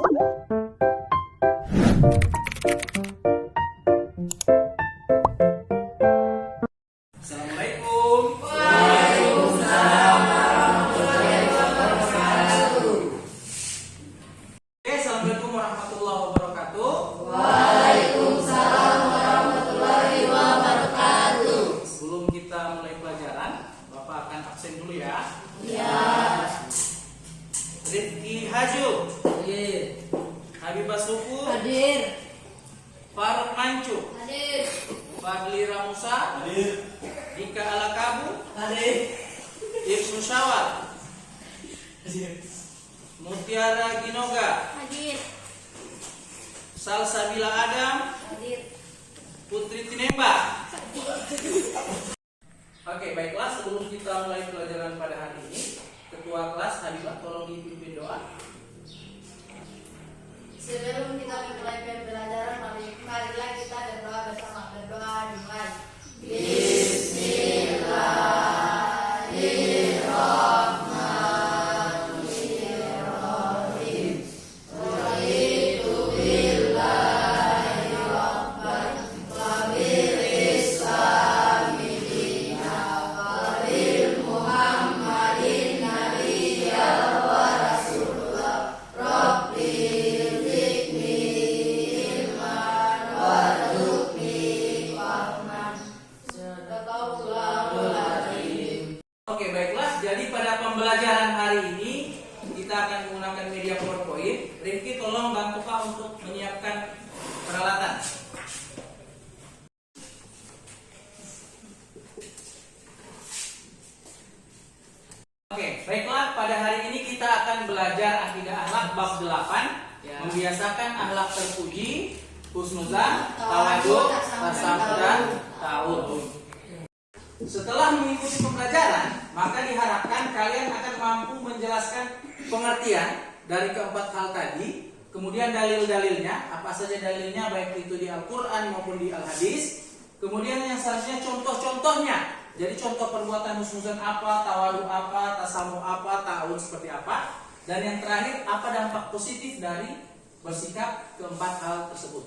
Assalamualaikum. Waalaikumsalam warahmatullahi wabarakatuh. Oke, assalamualaikum warahmatullahi wabarakatuh. Waalaikumsalam warahmatullahi wabarakatuh. Sebelum kita mulai pelajaran, Bapak akan absen dulu ya. Ya. Rifki Haju, Hadir. Habibah Suku, Hadir. Faruk Mancu, Hadir. Fadli Ramusa, Hadir. Dika Alakabu, Hadir. Ibnu Syawal, Mutiara Ginoga, Hadir. Salsabila Adam, Hadir. Putri Tinemba. Oke, baiklah, sebelum kita mulai pelajaran pada hari ini, Ketua kelas Habibah tolong dipimpin doa. Sebelum kita mulai pembelajaran, marilah kita berdoa bersama. Berdoa dimulai. Bismillahirrahmanirrahim. Raditu billahi rabban wa bil islami dinan wa bil muhammadin nabiyyan wa rasulullah. Rabbi zidni ilman warzuqni fahman. Sadaqallahul azim. Oke, baiklah. Jadi pada pembelajaran hari ini kita akan menggunakan media PowerPoint. Rifki tolong bantu Kak untuk menyiapkan peralatan. Oke, baiklah, pada hari ini kita akan belajar akidah akhlak bab 8 Ya. membiasakan akhlak terpuji, husnuzan, tawadhu, tasamuh dan ta'awud. Setelah mengikuti pembelajaran, maka diharapkan kalian akan mampu menjelaskan pengertian dari keempat hal tadi, kemudian dalil-dalilnya, apa saja dalilnya baik itu di Al-Qur'an maupun di Al-Hadis. Kemudian yang selanjutnya contoh-contohnya. Jadi contoh perbuatan husnuzan apa, tawadu apa, tasamuh apa, ta'awud seperti apa. Dan yang terakhir, apa dampak positif dari bersikap keempat hal tersebut.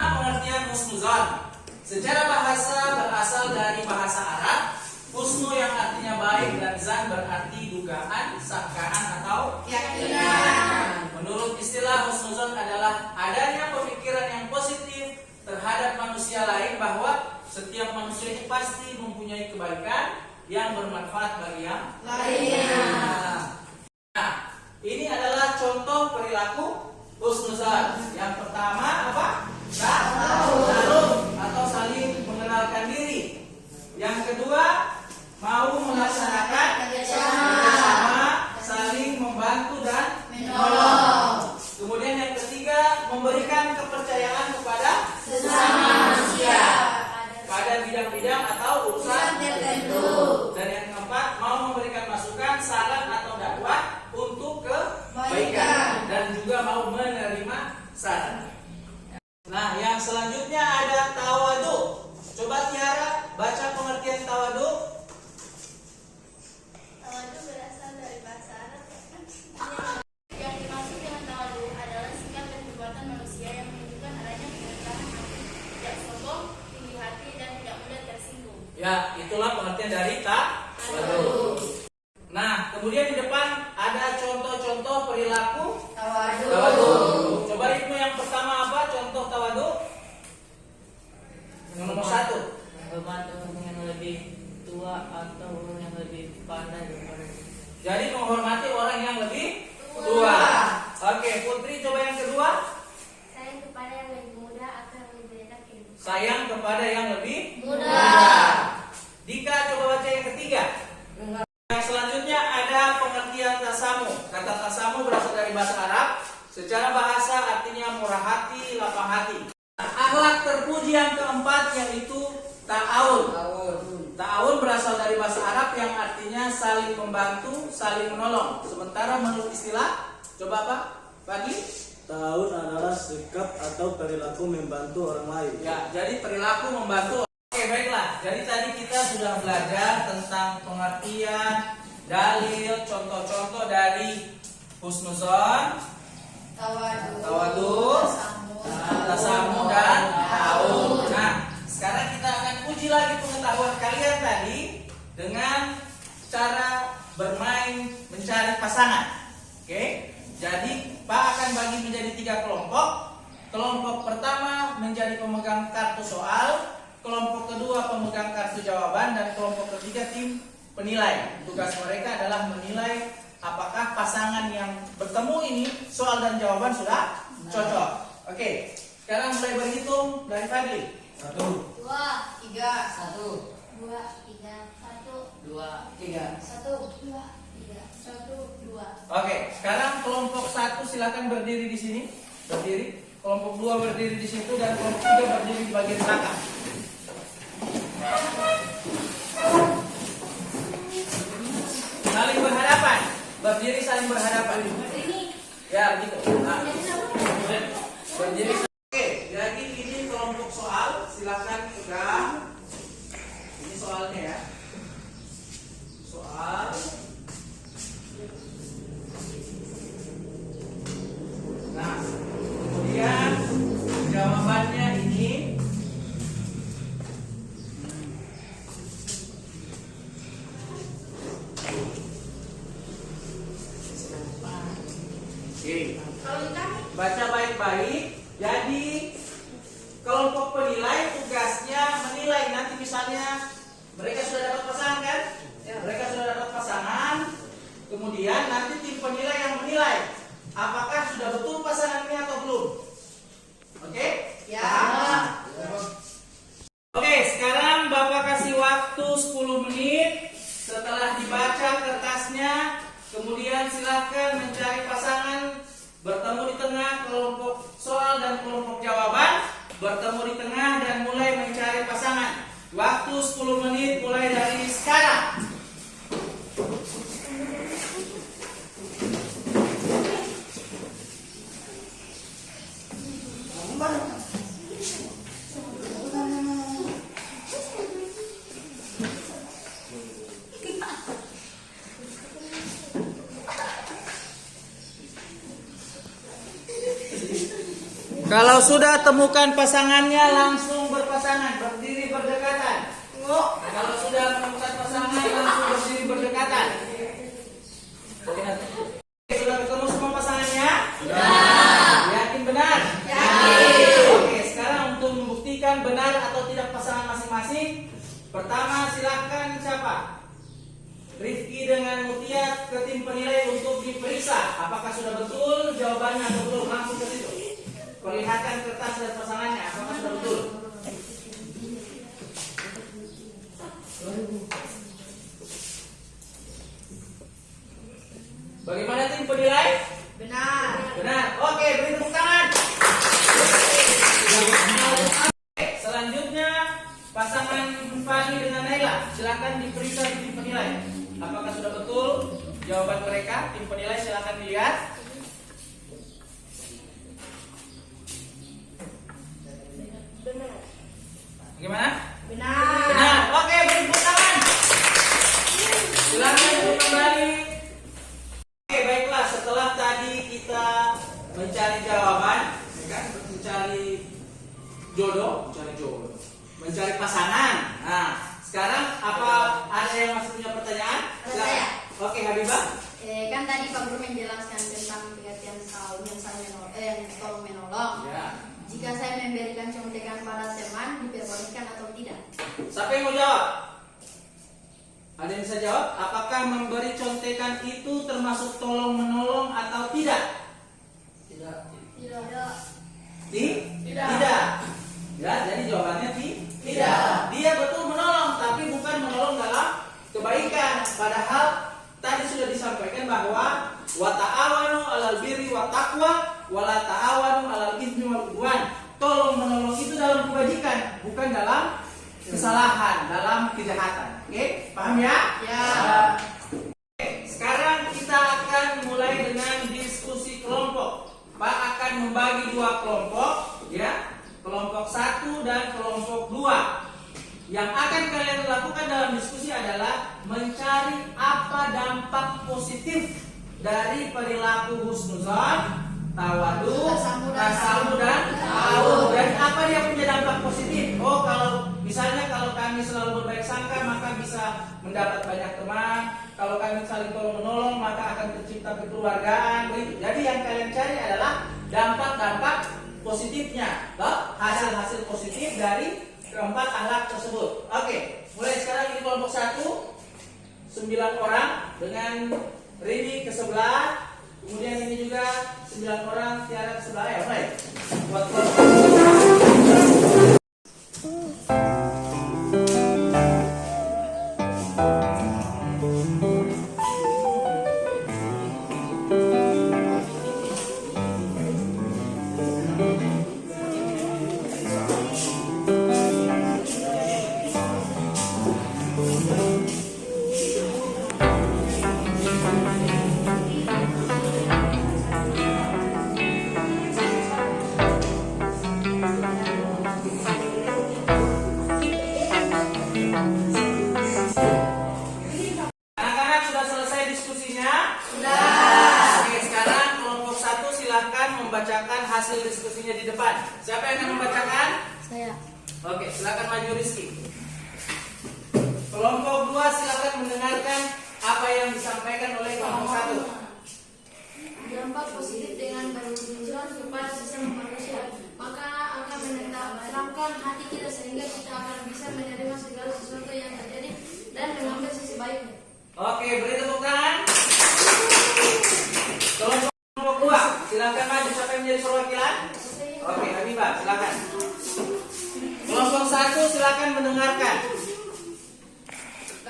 Pengertian husnuzan secara bahasa berasal dari bahasa Arab. Husnu yang artinya baik dan zan berarti dugaan, sangkaan atau Keyakinan. Menurut istilah husnuzan adalah adanya pemikiran yang positif terhadap manusia lain bahwa setiap manusia itu pasti mempunyai kebaikan yang bermanfaat bagi yang Lainnya. Nah, ini adalah contoh perilaku husnuzan. Yang pertama apa? Ta'aruf atau saling mengenalkan diri. Yang kedua, mau melaksanakan kerjasama, saling membantu dan Menolong. Kemudian yang ketiga, memberikan kepercayaan kepada Sesama manusia. pada bidang-bidang atau urusan Tertentu. Dan yang keempat, mau memberikan masukan, saran atau dakwah untuk kebaikan dan juga mau menerima saran. Nah, yang selanjutnya ada tawadu. Coba Tiara baca pengertian tawadu. Tawadu berasal dari bahasa Arab. Yang dimaksud dengan tawadu adalah sikap dan perbuatan manusia yang menunjukkan adanya kerendahan hati, tidak sombong, tinggi hati, dan tidak mudah tersinggung. Ya, itulah pengertian dari tawadu. Nah, kemudian di depan ada contoh-contoh perilaku Tawadu. tawadu. Coba Ibnu yang pertama apa? Contoh tawadu. Yang nomor 1. Menghormati orang yang lebih tua atau orang yang lebih pandai daripada kita. Jadi menghormati orang yang lebih tua. Oke, Putri coba yang kedua. Sayang kepada yang lebih muda atau yang lebih enak hidup. Sayang kepada yang lebih Muda. Dika coba baca yang ketiga. Yang selanjutnya ada pengertian tasamuh. Kata tasamuh berasal dari bahasa Arab. Secara bahasa artinya murah hati, lapang hati. Akhlak terpuji yang keempat yaitu ta'awun. Ta'awun berasal dari bahasa Arab yang artinya saling membantu, saling menolong. Sementara menurut istilah, coba apa? Pagi? Ta'awun adalah sikap atau perilaku membantu orang lain. Ya, jadi perilaku membantu. Oke, baiklah. Jadi tadi kita sudah belajar tentang pengertian, dalil, contoh-contoh dari husnuzon, tawadud, tasamu dan ta'awun. Nah, sekarang kita akan uji lagi pengetahuan kalian tadi dengan cara bermain mencari pasangan. Oke, jadi Pak akan bagi menjadi 3 kelompok. Kelompok pertama menjadi pemegang kartu soal, kelompok kedua pemegang kartu jawaban, dan kelompok ketiga tim penilai. Tugas mereka adalah menilai apakah pasangan yang bertemu ini soal dan jawaban sudah cocok. Oke, sekarang mulai berhitung dari Fadli. 1, 2, 3, 1, 2, 3, 1, 2, 1, 2, 3, 3. 1, 2. Oke, sekarang kelompok 1 silakan berdiri di sini. Berdiri. Kelompok 2 berdiri di situ dan kelompok 3 berdiri di bagian belakang. Saling berhadapan. Berdiri saling berhadapan. Ya, begitu. Nah, berdiri. Oke, jadi ini kelompok soal. Silakan pegang. Ini soalnya ya. Soal. Nah, kemudian jawabannya ini. Oke, baca baik-baik. Jadi kelompok penilai tugasnya menilai. Nanti misalnya mereka sudah dapat pasangan kan? Mereka sudah dapat pasangan. Kemudian nanti tim penilai yang menilai apakah sudah betul pasangan ini atau belum. Oke? Ya. Paham? Oke, sekarang Bapak kasih waktu 10 menit. Setelah dibaca kertasnya, kemudian silahkan mencari pasangan. Bertemu di tengah kelompok soal dan kelompok jawaban. Bertemu di tengah dan mulai mencari pasangan. Waktu 10 menit mulai dari sekarang. Kalau sudah temukan pasangannya langsung berpasangan, berdiri berdekatan. Kalau sudah menemukan pasangan langsung berdiri berdekatan. Oke, sudah ketemu semua pasangannya? Sudah. Yakin benar? Yakin. Oke, sekarang untuk membuktikan benar atau tidak pasangan masing-masing, pertama silahkan siapa? Rifki dengan Mutia ke tim penilai untuk diperiksa. Apakah sudah betul jawabannya atau belum? Langsung ke situ. Perlihatkan kertas dan pasangannya, apakah sudah betul? Bagaimana tim penilai? Benar. Benar. Oke, beri tepuk tangan. Oke, selanjutnya pasangan Fani dengan Naila, silakan diperiksa di tim penilai. Apakah sudah betul jawaban mereka? Tim penilai silakan dilihat. Bagaimana? Benar. Benar. Oke, beri tepuk tangan. Silakan duduk kembali. Oke, baiklah. Setelah tadi kita mencari jawaban, ya kan? Mencari jodoh, mencari pasangan. Nah, sekarang apa ada yang masih punya pertanyaan? Ada saya. Oke, Habibah. Kan tadi Pak Guru menjelaskan tentang pengertian yang tolong menolong. Ya. Jika saya memberikan contekan pada teman, diperbolehkan atau tidak? Siapa yang mau jawab? Ada yang bisa jawab? Apakah memberi contekan itu termasuk tolong menolong atau tidak? Tidak. Tidak. Tidak. Ya, jadi jawabannya tidak. Dia betul menolong, tapi bukan menolong dalam kebaikan. Padahal tadi sudah disampaikan bahwa wa ta'awanu 'alal birri wat taqwa wa la ta'awanu 'alal itsmi wal 'udwan. Tolong menolong itu dalam kebajikan, bukan dalam kesalahan, dalam kejahatan. Oke, paham ya? Ya. Oke, sekarang kita akan mulai dengan diskusi kelompok. Pak akan membagi 2 kelompok, ya. Kelompok 1 dan kelompok 2. Yang akan kalian lakukan dalam diskusi adalah mencari apa dampak positif dari perilaku husnuzon tawadu, tasamu dan ta'awun. Dan apa dia punya dampak positif? Oh, kalau misalnya kalau kami selalu berbaik sangka maka bisa mendapat banyak teman. Kalau kami saling tolong menolong maka akan tercipta kekeluargaan. Begitu. Jadi yang kalian cari adalah dampak-dampak positifnya, hasil-hasil positif dari keempat akhlak tersebut. Oke, mulai sekarang ini kelompok 1 9 orang dengan Rini ke sebelah, kemudian ini juga 9 orang Tiara ke sebelah ya, mulai. Buat anak-anak sudah selesai diskusinya? Sudah. Oke, sekarang kelompok 1 silakan membacakan hasil diskusinya di depan. Siapa yang akan membacakan? Saya. Oke, silakan maju Rizky. Kelompok 2 silakan mendengarkan apa yang disampaikan oleh kelompok 1. Dampak positif dengan berhubungan kepada sesama manusia, maka akan menenteramkan hati kita sehingga kita akan bisa menerima segala sesuatu yang terjadi dan mengambil sisi baiknya. Oke, beri tepuk tangan. Kelompok 2 silakan maju. Siapa yang menjadi perwakilan? Oke, Habibah silakan. Kelompok 1 silakan mendengarkan.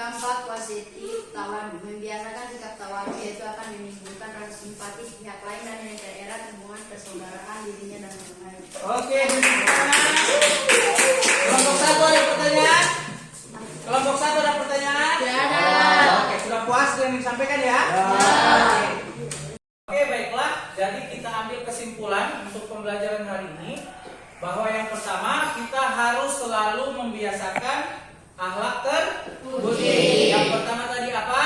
Dampak positif tawadu, membiasakan sikap tawadu yaitu akan menimbulkan rasa simpati pihak lain dan mempererat hubungan persaudaraan dirinya dan orang lain. Oke, beri tepuk tangan. Kelompok 1 ada pertanyaan? Kelompok 1 ada pertanyaan? Oke, sudah puas dengan yang disampaikan ya? Oke, baiklah. Jadi kita ambil kesimpulan untuk pembelajaran hari ini bahwa yang pertama kita harus selalu membiasakan akhlak terpuji. Yang pertama tadi apa?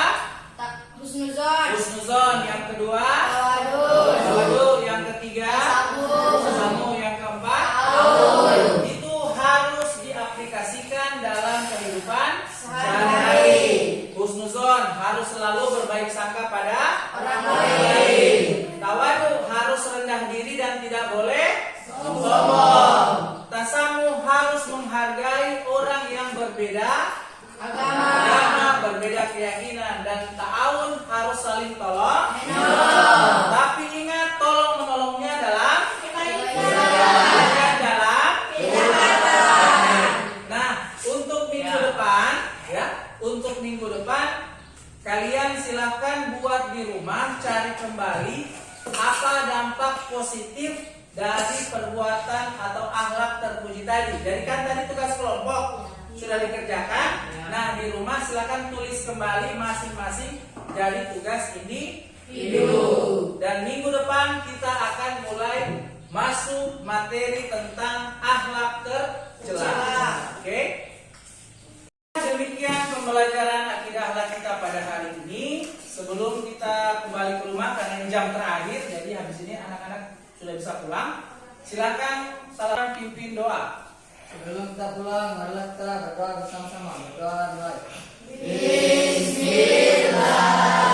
Husnuzon, Husnuzon. Yang kedua? tawadu, Yang ketiga? tasamu, Tasamu. Yang keempat? ta'awun. Itu harus diaplikasikan dalam kehidupan sehari-hari. Husnuzon harus selalu berbaik sangka pada Orang lain. Tawadu harus rendah diri dan tidak boleh sombong. Tasamu harus menghargai orang yang berbeda agama, berbeda keyakinan, dan ta'awun harus saling tolong menolong. Tapi ingat, tolong menolongnya dalam bukan dalam kejahatan. Nah, untuk minggu depan ya, untuk minggu depan kalian silahkan buat di rumah, cari kembali apa dampak positif dari perbuatan atau akhlak terpuji tadi. Jadi kan tadi tugas kelompok sudah dikerjakan. Nah, di rumah silakan tulis kembali masing-masing dari tugas individu. Dan minggu depan kita akan mulai masuk materi tentang akhlak tercela. Oke? Demikian pembelajaran akidah akhlak kita pada hari ini. Sebelum kita kembali ke rumah karena ini jam terakhir, jadi habis ini anak-anak sudah bisa pulang. Silakan salam pimpin doa. Sebelum kita pulang, marilah kita berdoa bersama-sama. Berdoa dimulai. Bismillah.